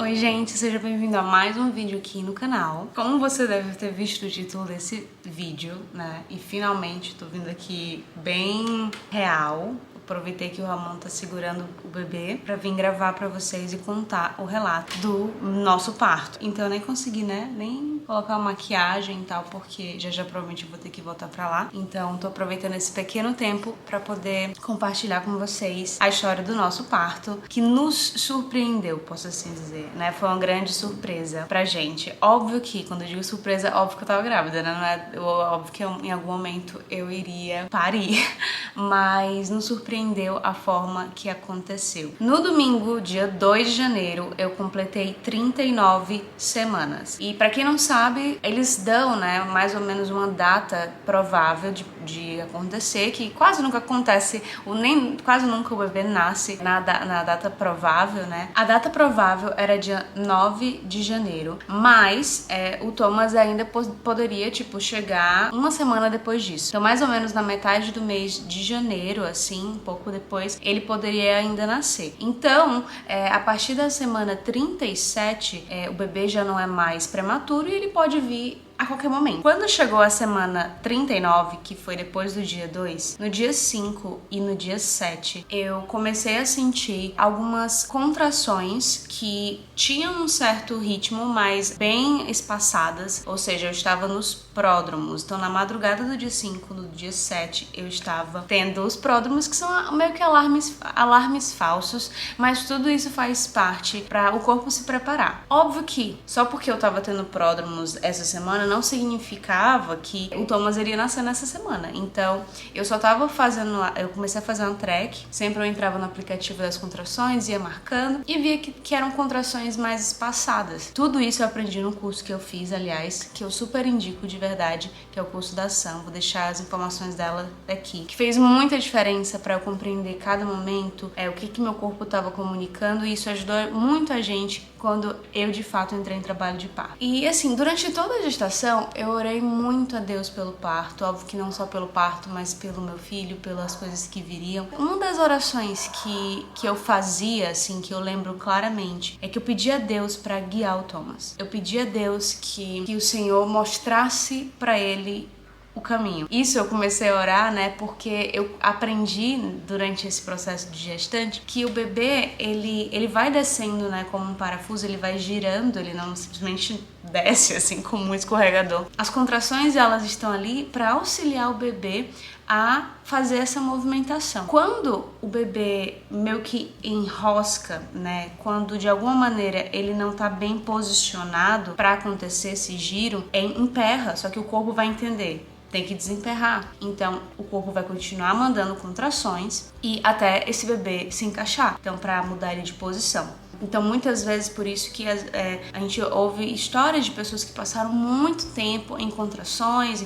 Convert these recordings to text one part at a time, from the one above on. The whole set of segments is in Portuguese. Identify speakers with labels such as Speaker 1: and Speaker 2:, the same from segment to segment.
Speaker 1: Oi gente, seja bem-vindo a mais um vídeo aqui no canal. Como você deve ter visto o título desse vídeo, né? E finalmente tô vindo aqui bem real. Aproveitei que o Ramon tá segurando o bebê pra vir gravar pra vocês e contar o relato do nosso parto. Então eu nem consegui, né? Nem colocar uma maquiagem e tal, porque já provavelmente eu vou ter que voltar pra lá. Então tô aproveitando esse pequeno tempo pra poder compartilhar com vocês a história do nosso parto, que nos surpreendeu, posso assim dizer, né? Foi uma grande surpresa pra gente. Óbvio que, quando eu digo surpresa, óbvio que eu tava grávida, né? Não é óbvio que em algum momento eu iria parir, mas nos surpreendeu a forma que aconteceu. No domingo, dia 2 de janeiro, eu completei 39 semanas. E pra quem não sabe, eles dão, né, mais ou menos uma data provável de acontecer, que quase nunca acontece, quase nunca o bebê nasce na data provável, né? A data provável era dia 9 de janeiro, mas o Thomas ainda poderia, tipo, chegar uma semana depois disso. Então, mais ou menos na metade do mês de janeiro, assim, um pouco depois, ele poderia ainda nascer. Então, a partir da semana 37, o bebê já não é mais prematuro e ele pode vir a qualquer momento. Quando chegou a semana 39, que foi depois do dia 2, no dia 5 e no dia 7, eu comecei a sentir algumas contrações que tinham um certo ritmo, mas bem espaçadas, ou seja, eu estava nos pródromos. Então, na madrugada do dia 5, no dia 7, eu estava tendo os pródromos, que são meio que alarmes falsos, mas tudo isso faz parte para o corpo se preparar. Óbvio que, só porque eu estava tendo pródromos essa semana, não significava que o Thomas iria nascer nessa semana. Então, eu eu comecei a fazer um track, sempre eu entrava no aplicativo das contrações, ia marcando e via que eram contrações mais espaçadas. Tudo isso eu aprendi no curso que eu fiz, aliás, que eu super indico de verdade, que é o curso da Sam. Vou deixar as informações dela aqui, que fez muita diferença para eu compreender cada momento, o que meu corpo estava comunicando, e isso ajudou muito a gente quando eu de fato entrei em trabalho de parto. E assim, durante toda a gestação, eu orei muito a Deus pelo parto, óbvio que não só pelo parto, mas pelo meu filho, pelas coisas que viriam. Uma das orações que eu fazia, assim, que eu lembro claramente, é que eu pedia a Deus para guiar o Thomas. Eu pedia a Deus que o Senhor mostrasse para ele o caminho. Isso eu comecei a orar, né, porque eu aprendi durante esse processo de gestante que o bebê, ele vai descendo, né, como um parafuso, ele vai girando, ele não simplesmente desce assim como um escorregador. As contrações, elas estão ali para auxiliar o bebê a fazer essa movimentação. Quando o bebê meio que enrosca, né, quando de alguma maneira ele não tá bem posicionado para acontecer esse giro, emperra, só que o corpo vai entender, tem que desemperrar. Então, o corpo vai continuar mandando contrações e até esse bebê se encaixar. Então, para mudar ele de posição. Então, muitas vezes, por isso que a gente ouve histórias de pessoas que passaram muito tempo em contrações,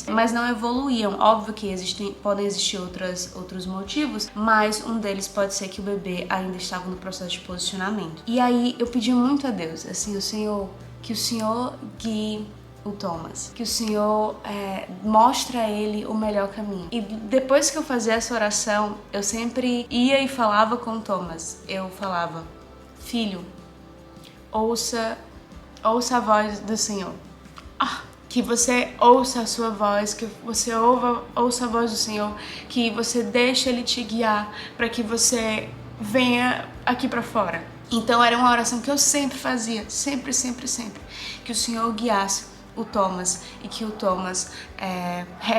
Speaker 1: mas não evoluíam. Óbvio que podem existir outros motivos, mas um deles pode ser que o bebê ainda estava no processo de posicionamento. E aí, eu pedi muito a Deus, assim, que o Senhor guie o Thomas, que o Senhor mostre a ele o melhor caminho. E depois que eu fazia essa oração, eu sempre ia e falava com o Thomas. Eu falava: filho, ouça a voz do Senhor. Que você ouça a sua voz, que você ouça a voz do Senhor, que você deixe Ele te guiar para que você venha aqui para fora. Então era uma oração que eu sempre fazia, sempre, que o Senhor guiasse o Thomas e que o Thomas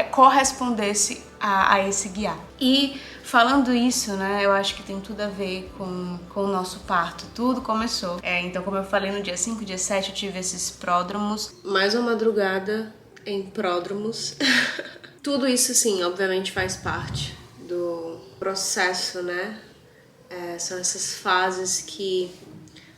Speaker 1: correspondesse a esse guiar. E falando isso, né, eu acho que tem tudo a ver com o nosso parto. Tudo começou. Então, como eu falei, no dia 5, dia 7, eu tive esses pródromos. Mais uma madrugada em pródromos. Tudo isso, sim, obviamente faz parte do processo, né? São essas fases que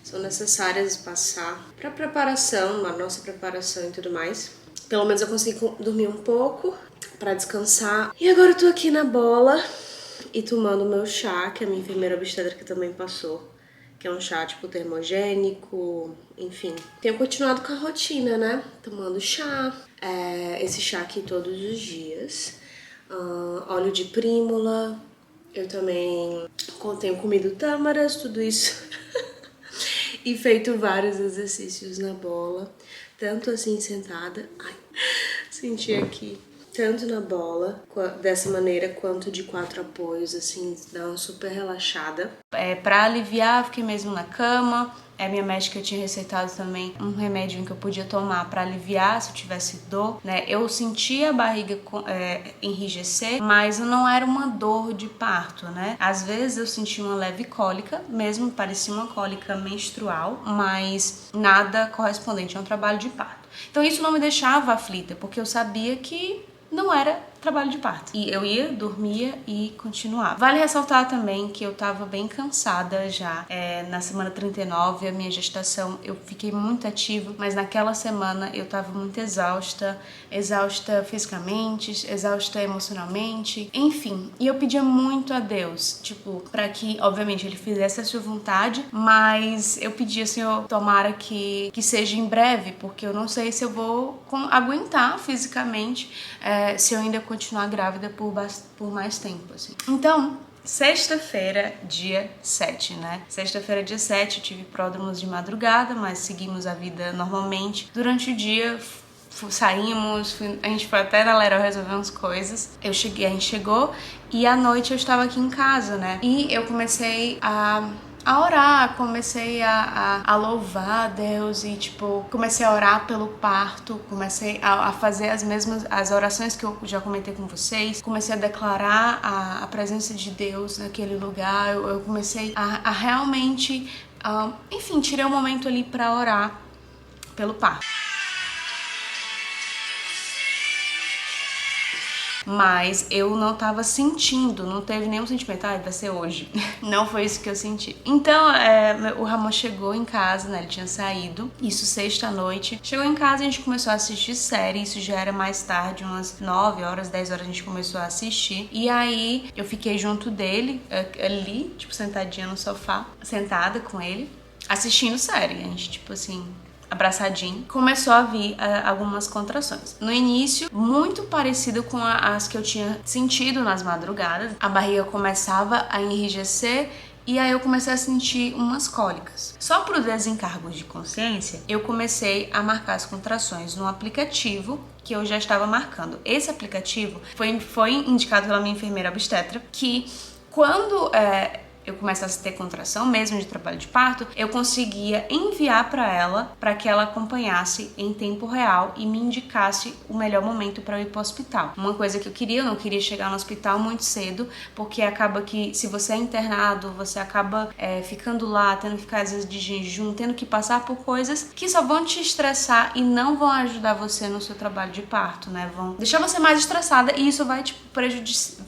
Speaker 1: são necessárias passar para preparação, a nossa preparação e tudo mais. Pelo menos eu consigo dormir um pouco para descansar. E agora eu tô aqui na bola e tomando meu chá, que a minha enfermeira obstétrica também passou, que é um chá tipo termogênico, enfim. Tenho continuado com a rotina, né? Tomando chá, esse chá aqui todos os dias. Óleo de prímula. Eu também tenho comido tâmaras, tudo isso e feito vários exercícios na bola, tanto assim sentada, ai, senti aqui, tanto na bola, dessa maneira, quanto de 4 apoios, assim, dá uma super relaxada. Pra aliviar, fiquei mesmo na cama. Minha médica tinha receitado também um remédio que eu podia tomar pra aliviar se eu tivesse dor, né? Eu sentia a barriga enrijecer, mas não era uma dor de parto, né? Às vezes eu sentia uma leve cólica, mesmo parecia uma cólica menstrual, mas nada correspondente a um trabalho de parto. Então isso não me deixava aflita, porque eu sabia que não era trabalho de parto. E eu ia, dormia e continuava. Vale ressaltar também que eu tava bem cansada já. Na semana 39, a minha gestação, eu fiquei muito ativa, mas naquela semana eu tava muito exausta fisicamente, exausta emocionalmente, enfim. E eu pedia muito a Deus, tipo, pra que, obviamente, Ele fizesse a sua vontade, mas eu pedia, Senhor, tomara que seja em breve, porque eu não sei se eu vou aguentar fisicamente, se eu ainda continuar grávida por mais tempo, assim. Então, sexta-feira, dia 7, né? Sexta-feira, dia 7, eu tive pródromos de madrugada, mas seguimos a vida normalmente. Durante o dia, saímos, a gente foi até na Leroy resolver umas coisas. A gente chegou e à noite eu estava aqui em casa, né? E eu comecei a orar, comecei a louvar a Deus e, tipo, comecei a orar pelo parto, comecei a fazer as orações que eu já comentei com vocês, comecei a declarar a presença de Deus naquele lugar, eu comecei a realmente, enfim, tirei um momento ali pra orar pelo parto. Mas eu não tava sentindo, não teve nenhum sentimento, vai ser hoje. Não foi isso que eu senti. Então, o Ramon chegou em casa, né, ele tinha saído, isso sexta-noite. Chegou em casa, a gente começou a assistir série, isso já era mais tarde, umas 9 horas, 10 horas a gente começou a assistir. E aí, eu fiquei junto dele, ali, tipo, sentadinha no sofá, sentada com ele, assistindo série. A gente, tipo assim, abraçadinho, começou a vir algumas contrações. No início, muito parecido com as que eu tinha sentido nas madrugadas. A barriga começava a enrijecer e aí eu comecei a sentir umas cólicas. Só pro desencargo de consciência, eu comecei a marcar as contrações no aplicativo que eu já estava marcando. Esse aplicativo foi indicado pela minha enfermeira obstetra, que quando eu começasse a ter contração, mesmo de trabalho de parto, eu conseguia enviar para ela, para que ela acompanhasse em tempo real e me indicasse o melhor momento para eu ir para o hospital. Uma coisa que eu não queria chegar no hospital muito cedo, porque acaba que, se você é internado, você acaba ficando lá, tendo que ficar às vezes de jejum, tendo que passar por coisas que só vão te estressar e não vão ajudar você no seu trabalho de parto, né? Vão deixar você mais estressada e isso vai te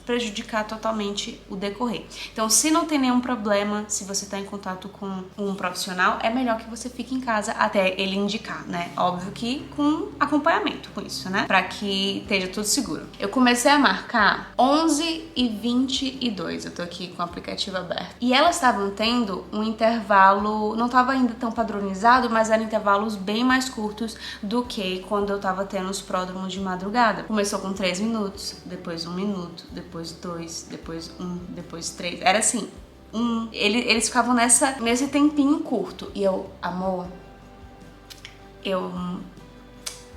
Speaker 1: prejudicar totalmente o decorrer. Então, se não tem nenhum problema, se você está em contato com um profissional, é melhor que você fique em casa até ele indicar, né? Óbvio que com acompanhamento com isso, né? Pra que esteja tudo seguro. Eu comecei a marcar 11h22, eu tô aqui com o aplicativo aberto. E elas estavam tendo um intervalo, não tava ainda tão padronizado, mas eram intervalos bem mais curtos do que quando eu tava tendo os pródromos de madrugada. Começou com 3 minutos, depois 1 minuto, depois 2, depois 1, depois 3. Era assim, eles ficavam nesse tempinho curto. E eu, amor, eu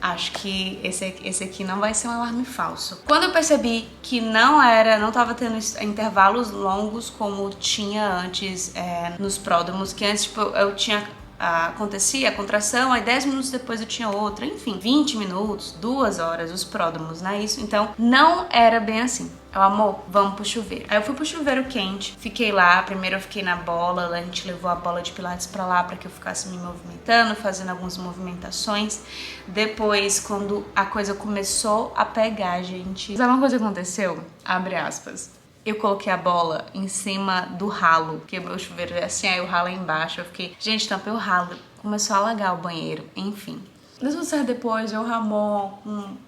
Speaker 1: acho que esse aqui não vai ser um alarme falso. Quando eu percebi que não tava tendo intervalos longos como tinha antes nos pródromos, que antes, tipo, eu tinha acontecia a contração, aí 10 minutos depois eu tinha outra, enfim, 20 minutos, 2 horas, os pródromos, né? Isso, então não era bem assim. Eu, amor, vamos pro chuveiro. Aí eu fui pro chuveiro quente, fiquei lá, primeiro eu fiquei na bola, a gente levou a bola de pilates pra lá pra que eu ficasse me movimentando, fazendo algumas movimentações. Depois, quando a coisa começou a pegar, gente, sabe uma coisa que aconteceu? Abre aspas. Eu coloquei a bola em cima do ralo, porque o meu chuveiro é assim, aí o ralo é embaixo. Eu fiquei, gente, tampei o ralo, começou a alagar o banheiro, enfim. Depois, eu Ramon,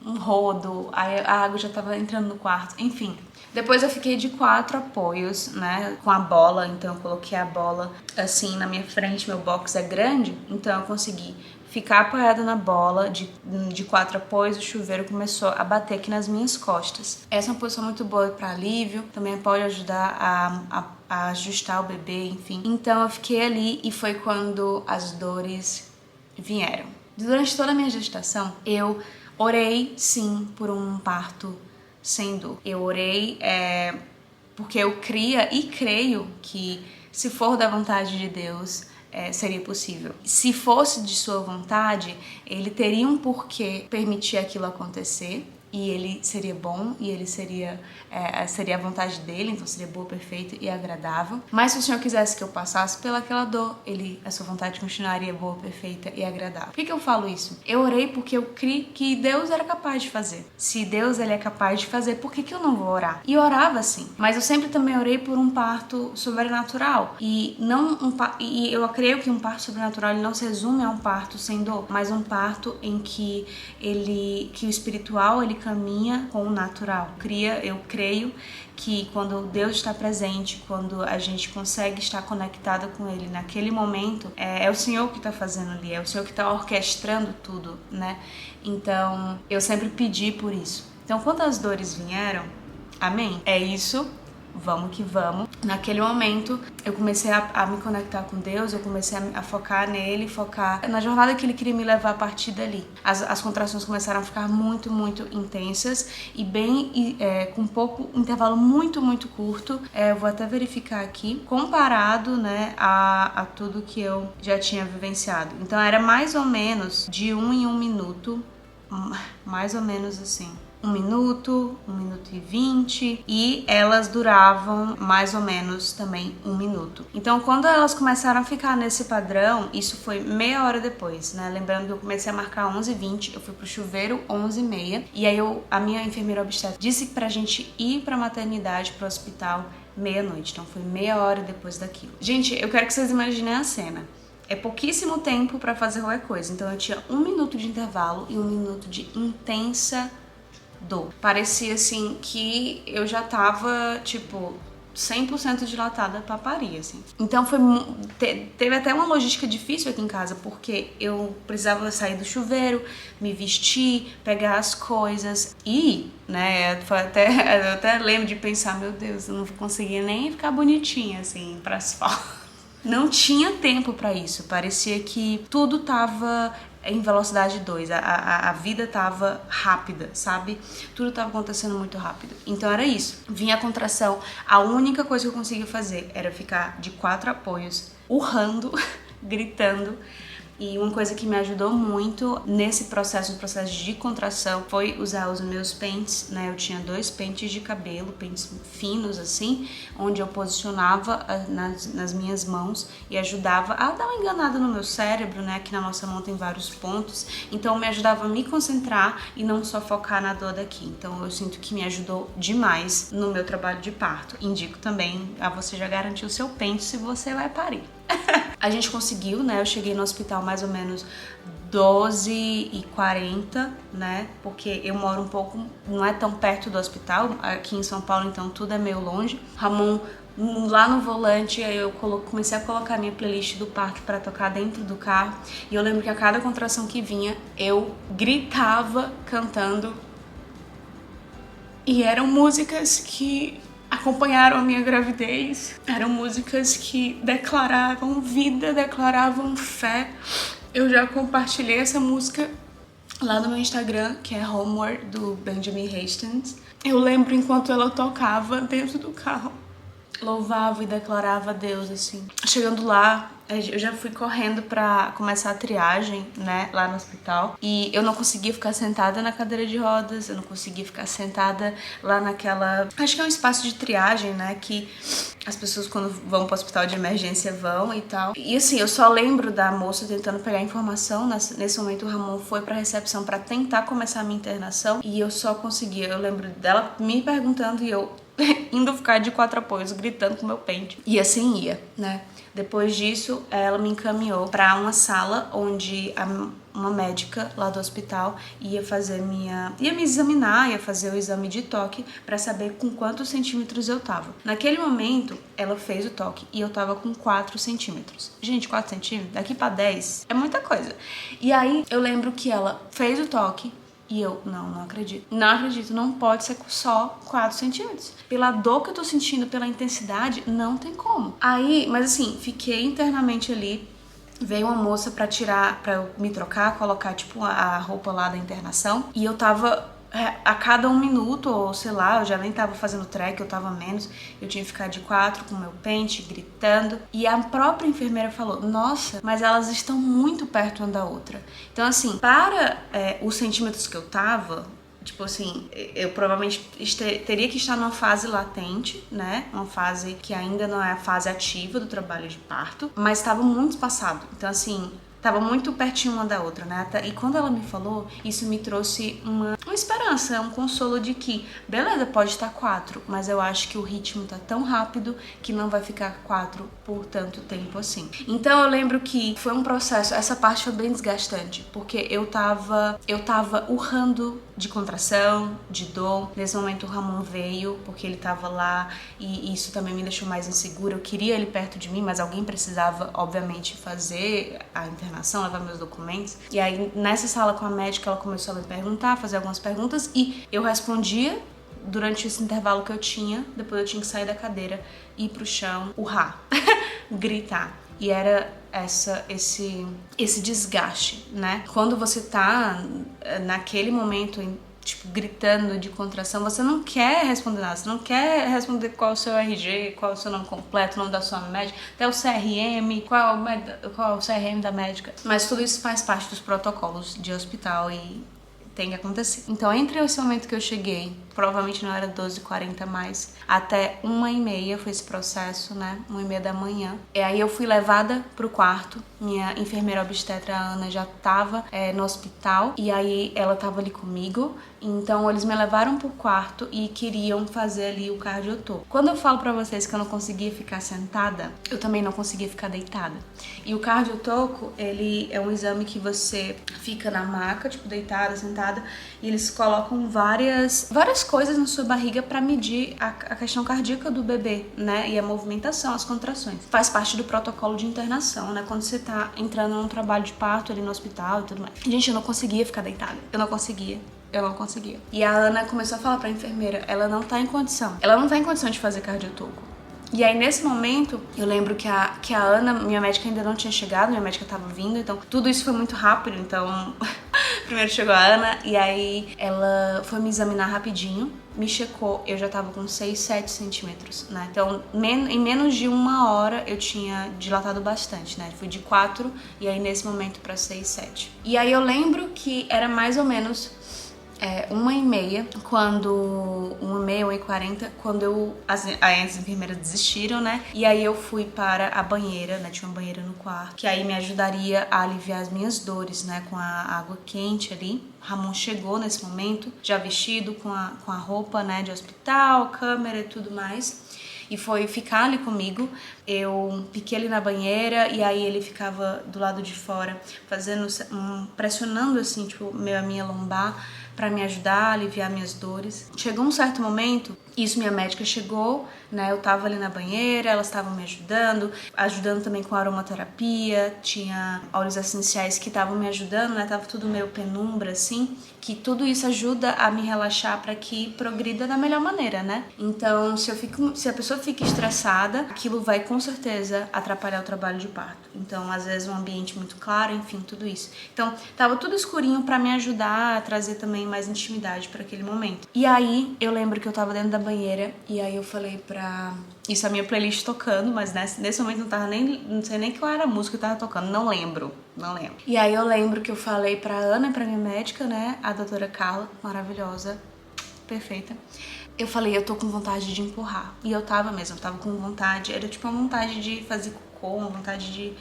Speaker 1: um rodo, aí a água já tava entrando no quarto, enfim. Depois eu fiquei de 4 apoios, né, com a bola, então eu coloquei a bola assim na minha frente, meu box é grande, então eu consegui ficar apoiada na bola de 4 apoios, o chuveiro começou a bater aqui nas minhas costas. Essa é uma posição muito boa para alívio, também pode ajudar a ajustar o bebê, enfim. Então eu fiquei ali e foi quando as dores vieram. Durante toda a minha gestação, eu orei sim por um parto sem dor. Eu orei porque eu cria e creio que se for da vontade de Deus, seria possível. Se fosse de sua vontade, ele teria um porquê permitir aquilo acontecer. E ele seria bom, e ele seria a vontade dele, então seria boa, perfeita e agradável. Mas se o Senhor quisesse que eu passasse pelaquela dor, a sua vontade continuaria boa, perfeita e agradável. Por que eu falo isso? Eu orei porque eu criei que Deus era capaz de fazer. Se Deus ele é capaz de fazer, por que eu não vou orar? E orava sim. Mas eu sempre também orei por um parto sobrenatural. E eu creio que um parto sobrenatural ele não se resume a um parto sem dor, mas um parto em que o espiritual ele caminha com o natural. Eu creio que quando Deus está presente, quando a gente consegue estar conectada com Ele naquele momento, é o Senhor que está fazendo ali, é o Senhor que está orquestrando tudo, né? Então, eu sempre pedi por isso. Então, quando as dores vieram, amém? É isso. Vamos que vamos. Naquele momento, eu comecei a me conectar com Deus, eu comecei a focar nele, focar na jornada que ele queria me levar a partir dali. As contrações começaram a ficar muito, muito intensas e com um intervalo muito, muito curto. Eu vou até verificar aqui, comparado, né, a tudo que eu já tinha vivenciado. Então, era mais ou menos de 1 em 1 minuto, mais ou menos assim. 1 minuto, 1 minuto e 20, e elas duravam mais ou menos também 1 minuto. Então, quando elas começaram a ficar nesse padrão, isso foi meia hora depois, né? Lembrando que eu comecei a marcar 11h20, eu fui pro chuveiro 11h30, e aí a minha enfermeira obstétrica disse pra gente ir pra maternidade, pro hospital, meia-noite. Então, foi meia hora depois daquilo. Gente, eu quero que vocês imaginem a cena. É pouquíssimo tempo pra fazer qualquer coisa. Então, eu tinha 1 minuto de intervalo e 1 minuto de intensa dor. Parecia assim que eu já tava, tipo, 100% dilatada pra parir, assim. Então teve até uma logística difícil aqui em casa, porque eu precisava sair do chuveiro, me vestir, pegar as coisas e, né, eu até lembro de pensar, meu Deus, eu não conseguia nem ficar bonitinha, assim, pras fotos. Não tinha tempo pra isso, parecia que tudo tava em velocidade 2, a vida tava rápida, sabe? Tudo tava acontecendo muito rápido. Então era isso. Vinha a contração, a única coisa que eu conseguia fazer era ficar de 4 apoios, urrando, gritando. E uma coisa que me ajudou muito nesse processo de contração foi usar os meus pentes, né? Eu tinha 2 pentes de cabelo, pentes finos assim, onde eu posicionava nas minhas mãos e ajudava a dar uma enganada no meu cérebro, né? Aqui na nossa mão tem vários pontos, então me ajudava a me concentrar e não só focar na dor daqui. Então eu sinto que me ajudou demais no meu trabalho de parto. Indico também a você já garantir o seu pente se você vai parir. A gente conseguiu, né? Eu cheguei no hospital mais ou menos 12h40, né? Porque eu moro um pouco, não é tão perto do hospital, aqui em São Paulo, então tudo é meio longe. Ramon, lá no volante, aí eu comecei a colocar minha playlist do parque pra tocar dentro do carro. E eu lembro que a cada contração que vinha, eu gritava cantando. E eram músicas que acompanharam a minha gravidez. Eram músicas que declaravam vida, declaravam fé. Eu já compartilhei essa música lá no meu Instagram, que é Homeward, do Benjamin Hastings. Eu lembro enquanto ela tocava dentro do carro. Louvava e declarava a Deus, assim. Chegando lá, eu já fui correndo pra começar a triagem, né, lá no hospital. E eu não conseguia ficar sentada na cadeira de rodas, eu não conseguia ficar sentada lá naquela... Acho que é um espaço de triagem, né, que as pessoas quando vão pro hospital de emergência vão e tal. E assim, eu só lembro da moça tentando pegar informação. Nesse momento o Ramon foi pra recepção pra tentar começar a minha internação. E eu só conseguia, eu lembro dela me perguntando e eu indo ficar de 4 apoios, gritando com meu pente. E assim ia, né? Depois disso, ela me encaminhou para uma sala onde uma médica lá do hospital ia me examinar, ia fazer o exame de toque para saber com quantos centímetros eu tava. Naquele momento, ela fez o toque e eu tava com 4 centímetros. Gente, 4 centímetros, daqui pra 10 é muita coisa. E aí, eu lembro que ela fez o toque e eu, não acredito. Não acredito, não pode ser só 4 centímetros. Pela dor que eu tô sentindo, pela intensidade, não tem como. Aí, mas assim, fiquei internamente ali. Veio uma moça pra eu me trocar, colocar tipo a roupa lá da internação. E eu tava a cada 1 minuto, ou sei lá, eu já nem tava fazendo track, eu tava menos. Eu tinha que ficar de 4 com o meu pente, gritando. E a própria enfermeira falou, nossa, mas elas estão muito perto uma da outra. Então assim, para os centímetros que eu tava, tipo assim, eu provavelmente teria que estar numa fase latente, né? Uma fase que ainda não é a fase ativa do trabalho de parto, mas estava muito espaçado. Então, assim, tava muito pertinho uma da outra, né? E quando ela me falou, isso me trouxe uma esperança, um consolo de que, beleza, pode estar 4, mas eu acho que o ritmo tá tão rápido que não vai ficar 4 por tanto tempo assim. Então eu lembro que foi um processo, essa parte foi bem desgastante, porque eu tava urrando de contração, de dor. Nesse momento o Ramon veio, porque ele tava lá e isso também me deixou mais insegura. Eu queria ele perto de mim, mas alguém precisava, obviamente, fazer a internação, levar meus documentos. E aí, nessa sala com a médica, ela começou a me perguntar, fazer algumas perguntas e eu respondia durante esse intervalo que eu tinha. Depois eu tinha que sair da cadeira, ir pro chão, urrar, gritar. E era esse desgaste, né? Quando você tá naquele momento, tipo, gritando de contração, você não quer responder nada, você não quer responder qual é o seu RG, qual é o seu nome completo, o nome da sua médica, até o CRM, qual é o CRM da médica. Mas tudo isso faz parte dos protocolos de hospital e tem que acontecer. Então, entre esse momento que eu cheguei, provavelmente não era 12h40 mais, até 1h30 foi esse processo, né? 1h30 da manhã. E aí eu fui levada pro quarto. Minha enfermeira obstetra, a Ana, já tava no hospital. E aí ela tava ali comigo. Então eles me levaram pro quarto e queriam fazer ali o cardiotoco. Quando eu falo pra vocês que eu não conseguia ficar sentada, eu também não conseguia ficar deitada. E o cardiotoco, ele é um exame que você fica na maca, tipo deitada, sentada, e eles colocam várias coisas na sua barriga pra medir a questão cardíaca do bebê, né? E a movimentação, as contrações. Faz parte do protocolo de internação, né? Quando você tá entrando num trabalho de parto ali no hospital e tudo mais. Gente, eu não conseguia ficar deitada. Eu não conseguia. E a Ana começou a falar pra enfermeira, ela não tá em condição de fazer cardiotoco. E aí, nesse momento, eu lembro que a Ana, minha médica ainda não tinha chegado, minha médica tava vindo, então tudo isso foi muito rápido, então primeiro chegou a Ana e aí ela foi me examinar rapidinho, me checou, eu já tava com 6, 7 centímetros, né? Então, em menos de 1 hora eu tinha dilatado bastante, né? Fui de 4 e aí nesse momento pra 6, 7. E aí eu lembro que era mais ou menos 1h30, 1h40, quando as enfermeiras desistiram, né? E aí eu fui para a banheira, né? Tinha uma banheira no quarto, que aí me ajudaria a aliviar as minhas dores, né? Com a água quente ali. Ramon chegou nesse momento, já vestido com a roupa, né? De hospital, câmera e tudo mais. E foi ficar ali comigo. Eu piquei ele na banheira e aí ele ficava do lado de fora, pressionando assim, tipo, a minha lombar pra me ajudar a aliviar minhas dores. Chegou um certo momento, minha médica chegou, né? Eu tava ali na banheira, elas estavam me ajudando também com aromaterapia, tinha óleos essenciais que estavam me ajudando, né? Tava tudo meio penumbra, assim, que tudo isso ajuda a me relaxar pra que progrida da melhor maneira, né? Então, se a pessoa fica estressada, aquilo vai com certeza atrapalhar o trabalho de parto. Então, às vezes, um ambiente muito claro, enfim, tudo isso. Então, tava tudo escurinho pra me ajudar a trazer também mais intimidade pra aquele momento. E aí, eu lembro que eu tava dentro da banheira e aí eu falei isso a minha playlist tocando, mas nesse momento não sei nem qual era a música que eu tava tocando, não lembro. E aí eu lembro que eu falei pra Ana e pra minha médica, né, a doutora Carla, maravilhosa, perfeita. Eu falei, eu tô com vontade de empurrar. E eu tava com vontade, era tipo uma vontade de fazer cocô, uma vontade de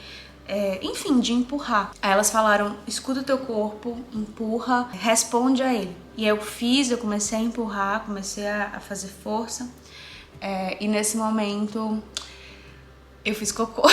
Speaker 1: enfim, de empurrar. Aí elas falaram, escuta o teu corpo, empurra, responde a ele. E eu comecei a empurrar, comecei a fazer força. E nesse momento eu fiz cocô.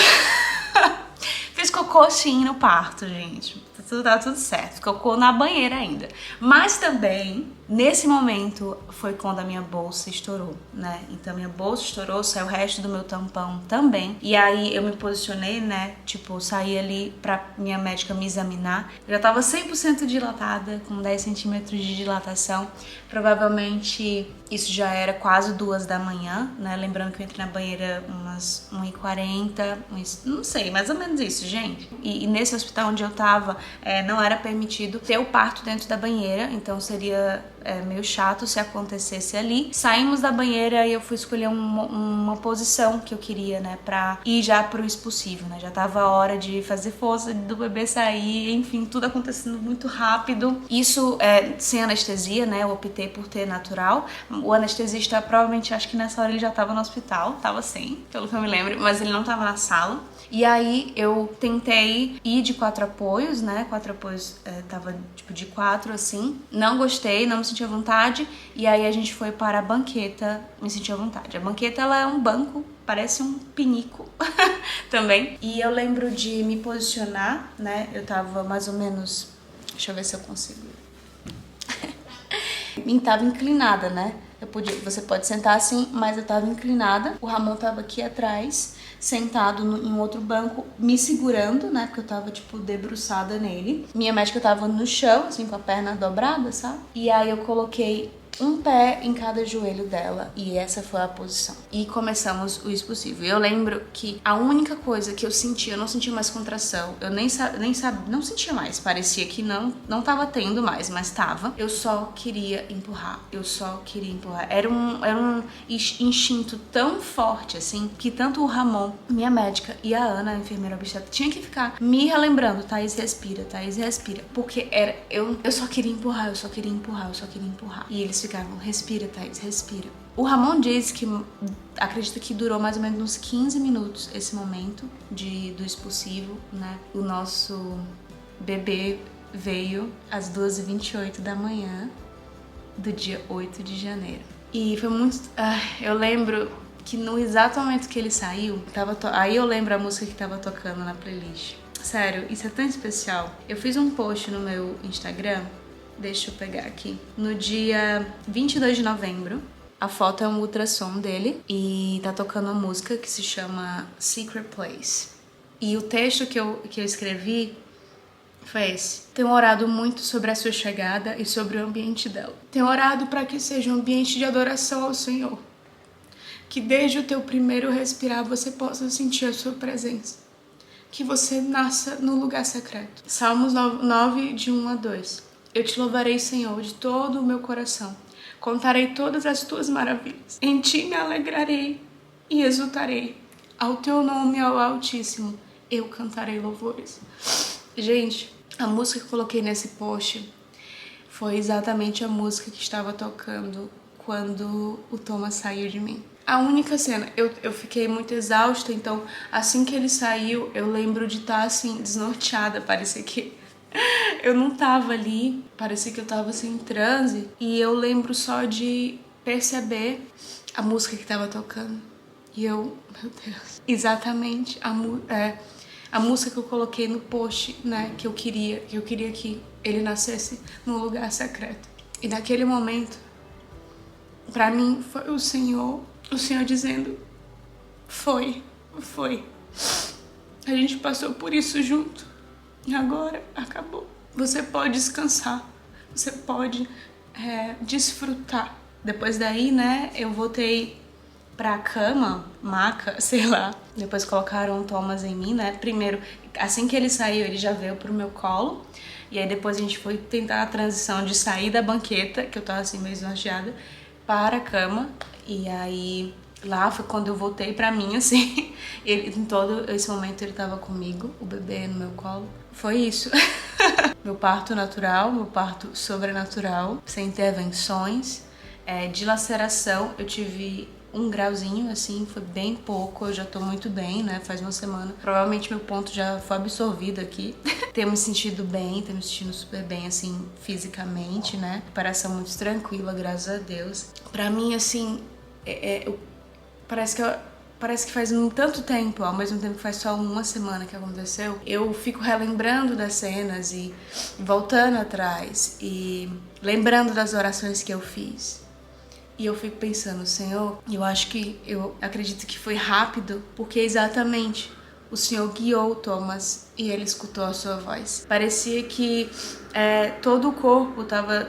Speaker 1: Fiz cocô sim no parto, gente. Tá tudo certo. Cocô na banheira ainda. Mas também, nesse momento, foi quando a minha bolsa estourou, né? Então minha bolsa estourou, saiu o resto do meu tampão também. E aí eu me posicionei, né? Tipo, saí ali pra minha médica me examinar. Eu já tava 100% dilatada, com 10 centímetros de dilatação. Provavelmente isso já era quase 2 da manhã, né? Lembrando que eu entrei na banheira umas 1h40, não sei, mais ou menos isso, gente. E nesse hospital onde eu tava, não era permitido ter o parto dentro da banheira, então seria meio chato se acontecesse ali. Saímos da banheira e eu fui escolher uma posição que eu queria, né, pra ir já pro expulsivo, né? Já tava a hora de fazer força do bebê sair, enfim, tudo acontecendo muito rápido. Isso sem anestesia, né? Eu optei por ter natural. O anestesista provavelmente, acho que nessa hora ele já tava no hospital, tava sem, pelo que eu me lembro, mas ele não tava na sala. E aí eu tentei ir de 4 apoios, né? 4 apoios, tava tipo de 4 assim. Não gostei, não me senti à vontade. E aí a gente foi para a banqueta, me senti à vontade. A banqueta, ela é um banco, parece um pinico também. E eu lembro de me posicionar, né? Eu tava mais ou menos, deixa eu ver se eu consigo. Eu tava inclinada, né? Você pode sentar assim, mas eu tava inclinada. O Ramon tava aqui atrás, sentado em outro banco, me segurando, né? Porque eu tava, tipo, debruçada nele. Minha médica tava no chão, assim, com a perna dobrada, sabe? E aí eu coloquei um pé em cada joelho dela e essa foi a posição. E começamos o expulsivo. Eu lembro que a única coisa que eu sentia, eu não sentia mais contração, eu não sentia mais, parecia que não tava tendo mais, mas tava. Eu só queria empurrar, Era um instinto tão forte, assim, que tanto o Ramon, minha médica, e a Ana, a enfermeira obstetra, tinha que ficar me relembrando, Thaís, respira, porque eu só queria empurrar, E eles ficavam, respira, Thaís, respira. O Ramon diz que acredita que durou mais ou menos uns 15 minutos esse momento do expulsivo, né? O nosso bebê veio às 2h28 da manhã do dia 8 de janeiro. E foi muito... eu lembro que no exato momento que ele saiu, aí eu lembro a música que tava tocando na playlist. Sério, isso é tão especial. Eu fiz um post no meu Instagram, deixa eu pegar aqui, no dia 22 de novembro. A foto é um ultrassom dele e tá tocando uma música que se chama Secret Place. E o texto que eu escrevi foi esse. Tenho orado muito sobre a sua chegada e sobre o ambiente dela. Tenho orado para que seja um ambiente de adoração ao Senhor. Que desde o teu primeiro respirar você possa sentir a sua presença. Que você nasça no lugar secreto. Salmos 9, de 1 a 2. Eu te louvarei, Senhor, de todo o meu coração. Contarei todas as tuas maravilhas. Em ti me alegrarei e exultarei. Ao teu nome, ao Altíssimo, eu cantarei louvores. Gente, a música que eu coloquei nesse post foi exatamente a música que estava tocando quando o Thomas saiu de mim. A única cena, eu fiquei muito exausta, então assim que ele saiu, eu lembro de estar assim, desnorteada, parecia que eu não tava ali, parecia que eu tava assim em transe, e eu lembro só de perceber a música que tava tocando. E eu, meu Deus, exatamente a música que eu coloquei no post, né, que eu queria que ele nascesse num lugar secreto. E naquele momento, pra mim, foi o Senhor dizendo, foi. A gente passou por isso junto. E agora acabou. Você pode descansar. Você pode desfrutar. Depois daí, né, eu voltei pra cama, maca, sei lá. Depois colocaram o Thomas em mim, né. Primeiro, assim que ele saiu, ele já veio pro meu colo. E aí depois a gente foi tentar a transição de sair da banqueta, que eu tava assim meio esnorteada, para a cama. E aí lá foi quando eu voltei pra mim, assim. Em todo esse momento ele tava comigo, o bebê no meu colo. Foi isso. Meu parto natural, meu parto sobrenatural, sem intervenções. De laceração, eu tive 1 grauzinho, assim, foi bem pouco. Eu já tô muito bem, né? Faz uma semana. Provavelmente meu ponto já foi absorvido aqui. Tenho me sentido bem, tenho me sentindo super bem, assim, fisicamente, né? Recuperação muito tranquila, graças a Deus. Pra mim, assim, Parece que faz tanto tempo, ao mesmo tempo que faz só uma semana que aconteceu. Eu fico relembrando das cenas e voltando atrás e lembrando das orações que eu fiz. E eu fico pensando, Senhor, eu acredito que foi rápido, porque exatamente o Senhor guiou Thomas e ele escutou a sua voz. Parecia que todo o corpo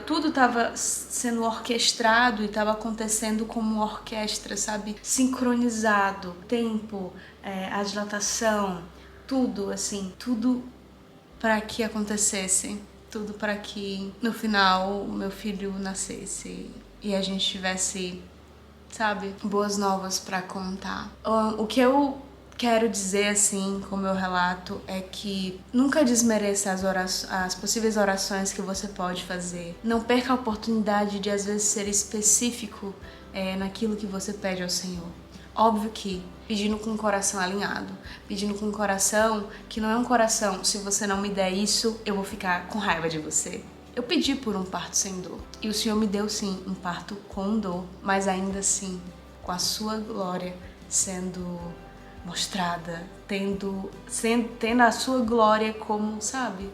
Speaker 1: tudo estava sendo orquestrado e estava acontecendo como uma orquestra, sabe? Sincronizado, tempo, a dilatação, tudo assim, tudo para que acontecesse, tudo para que no final o meu filho nascesse e a gente tivesse, sabe, boas novas para contar. O que eu quero dizer, assim, com o meu relato, é que nunca desmereça as possíveis orações que você pode fazer. Não perca a oportunidade de, às vezes, ser específico naquilo que você pede ao Senhor. Óbvio que pedindo com o coração alinhado, pedindo com o coração que não é um coração, se você não me der isso, eu vou ficar com raiva de você. Eu pedi por um parto sem dor, e o Senhor me deu sim um parto com dor, mas ainda assim, com a sua glória sendo mostrada, tendo a sua glória como, sabe?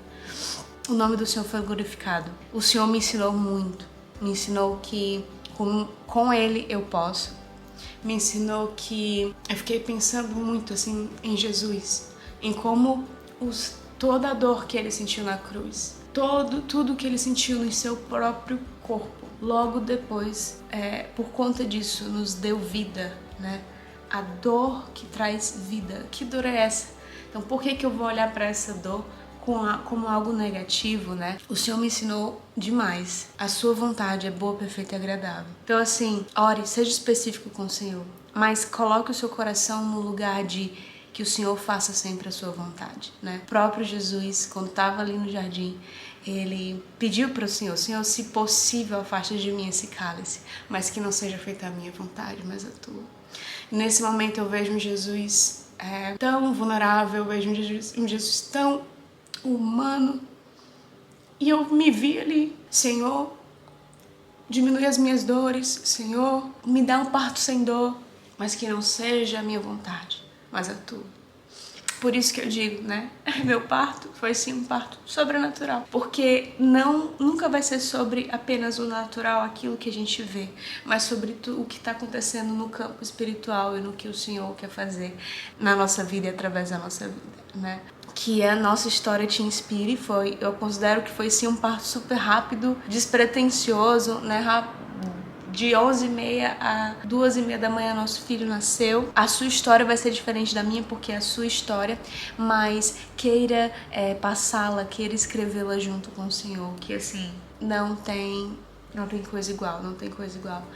Speaker 1: O nome do Senhor foi glorificado. O Senhor me ensinou muito, me ensinou que com Ele eu posso, me ensinou que eu fiquei pensando muito assim em Jesus, em como toda a dor que Ele sentiu na cruz, tudo que Ele sentiu no seu próprio corpo, logo depois, por conta disso, nos deu vida, né? A dor que traz vida. Que dor é essa? Então, por que eu vou olhar para essa dor como algo negativo, né? O Senhor me ensinou demais. A sua vontade é boa, perfeita e agradável. Então, assim, ore, seja específico com o Senhor, mas coloque o seu coração no lugar de que o Senhor faça sempre a sua vontade, né? O próprio Jesus, quando estava ali no jardim, ele pediu para o Senhor, se possível, afaste de mim esse cálice, mas que não seja feita a minha vontade, mas a tua. Nesse momento eu vejo um Jesus tão vulnerável, eu vejo um Jesus tão humano, e eu me vi ali, Senhor, diminui as minhas dores, Senhor, me dá um parto sem dor, mas que não seja a minha vontade, mas a tua. Por isso que eu digo, né? Meu parto foi sim um parto sobrenatural. Porque nunca vai ser sobre apenas o natural, aquilo que a gente vê, mas sobre o que está acontecendo no campo espiritual e no que o Senhor quer fazer na nossa vida e através da nossa vida, né? Que a nossa história te inspire. Eu considero que foi sim um parto super rápido, despretensioso, né? De 11h30 a 2h30 da manhã nosso filho nasceu. A sua história vai ser diferente da minha, porque é a sua história, mas queira passá-la, queira escrevê-la junto com o Senhor, que assim, não tem coisa igual, não tem coisa igual.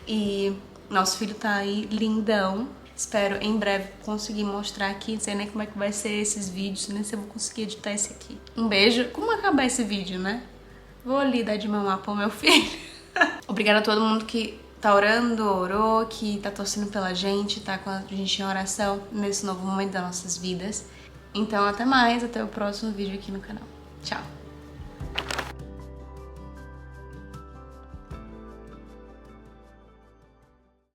Speaker 1: E nosso filho tá aí, lindão. Espero em breve conseguir mostrar aqui, não sei nem como é que vai ser esses vídeos, nem se eu vou conseguir editar esse aqui. Um beijo. Como acabar esse vídeo, né? Vou ali dar de mamar pro meu filho. Obrigada a todo mundo que tá orando, orou, que tá torcendo pela gente, tá com a gente em oração nesse novo momento das nossas vidas. Então até mais, até o próximo vídeo aqui no canal.